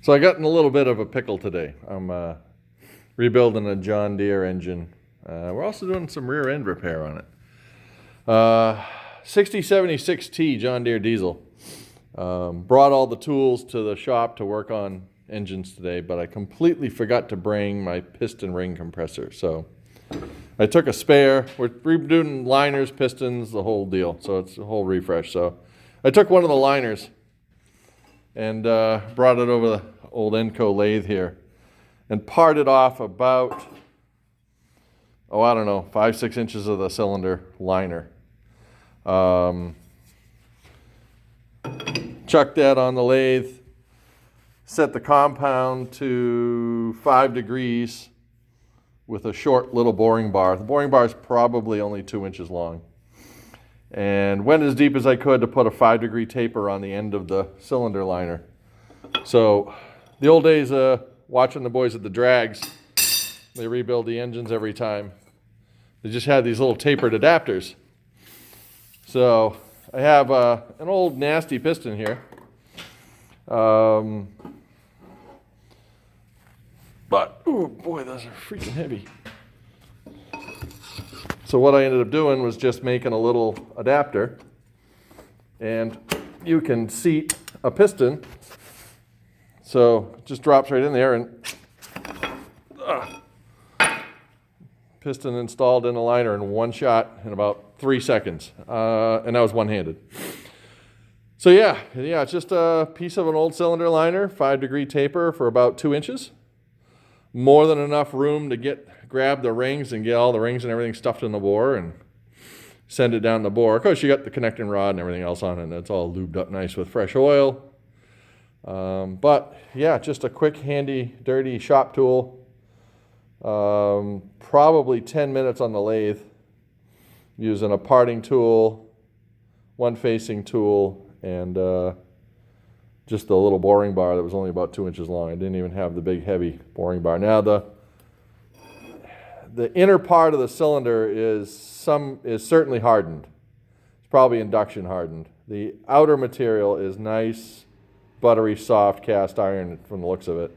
So I got in a little bit of a pickle today. I'm rebuilding a John Deere engine. We're also doing some rear end repair on it. 6076T John Deere diesel. Brought all the tools to the shop to work on engines today, but I completely forgot to bring my piston ring compressor. So I took a spare. We're redoing liners, pistons, the whole deal. So it's a whole refresh. So I took one of the liners and brought it over the old Enco lathe here and parted off about, I don't know, 5-6 inches of the cylinder liner. Chucked that on the lathe, set the compound to 5 degrees with a short little boring bar. The boring bar is probably only 2 inches long. And went as deep as I could to put a 5-degree taper on the end of the cylinder liner. So the old days watching the boys at the drags, they rebuild the engines every time. They just had these little tapered adapters. So I have an old nasty piston here. But, oh boy, those are freaking heavy. So what I ended up doing was just making a little adapter, and you can seat a piston. So it just drops right in there, and piston installed in the liner in one shot in about 3 seconds, and that was one-handed. So yeah, it's just a piece of an old cylinder liner, 5-degree taper for about 2 inches. More than enough room to grab the rings and get all the rings and everything stuffed in the bore and send it down the bore. Of course, you got the connecting rod and everything else on it, and that's all lubed up nice with fresh oil. But yeah, just a quick, handy, dirty shop tool. Probably 10 minutes on the lathe using a parting tool, one facing tool, and just a little boring bar that was only about 2 inches long. I didn't even have the big heavy boring bar. Now the inner part of the cylinder is certainly hardened. It's probably induction hardened. The outer material is nice, buttery, soft cast iron from the looks of it.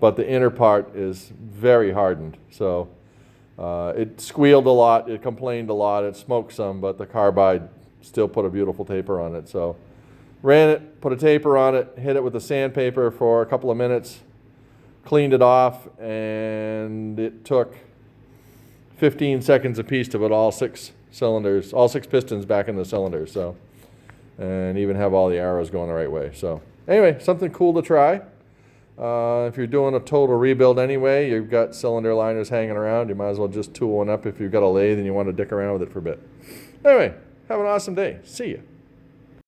But the inner part is very hardened. So it squealed a lot, it complained a lot, it smoked some, but the carbide still put a beautiful taper on it. So ran it, put a taper on it, hit it with the sandpaper for a couple of minutes, cleaned it off, and it took 15 seconds apiece to put all 6 pistons back in the cylinder. So, and even have all the arrows going the right way. So anyway, something cool to try. If you're doing a total rebuild anyway, you've got cylinder liners hanging around, you might as well just tool one up if you've got a lathe and you want to dick around with it for a bit. Anyway, have an awesome day. See ya.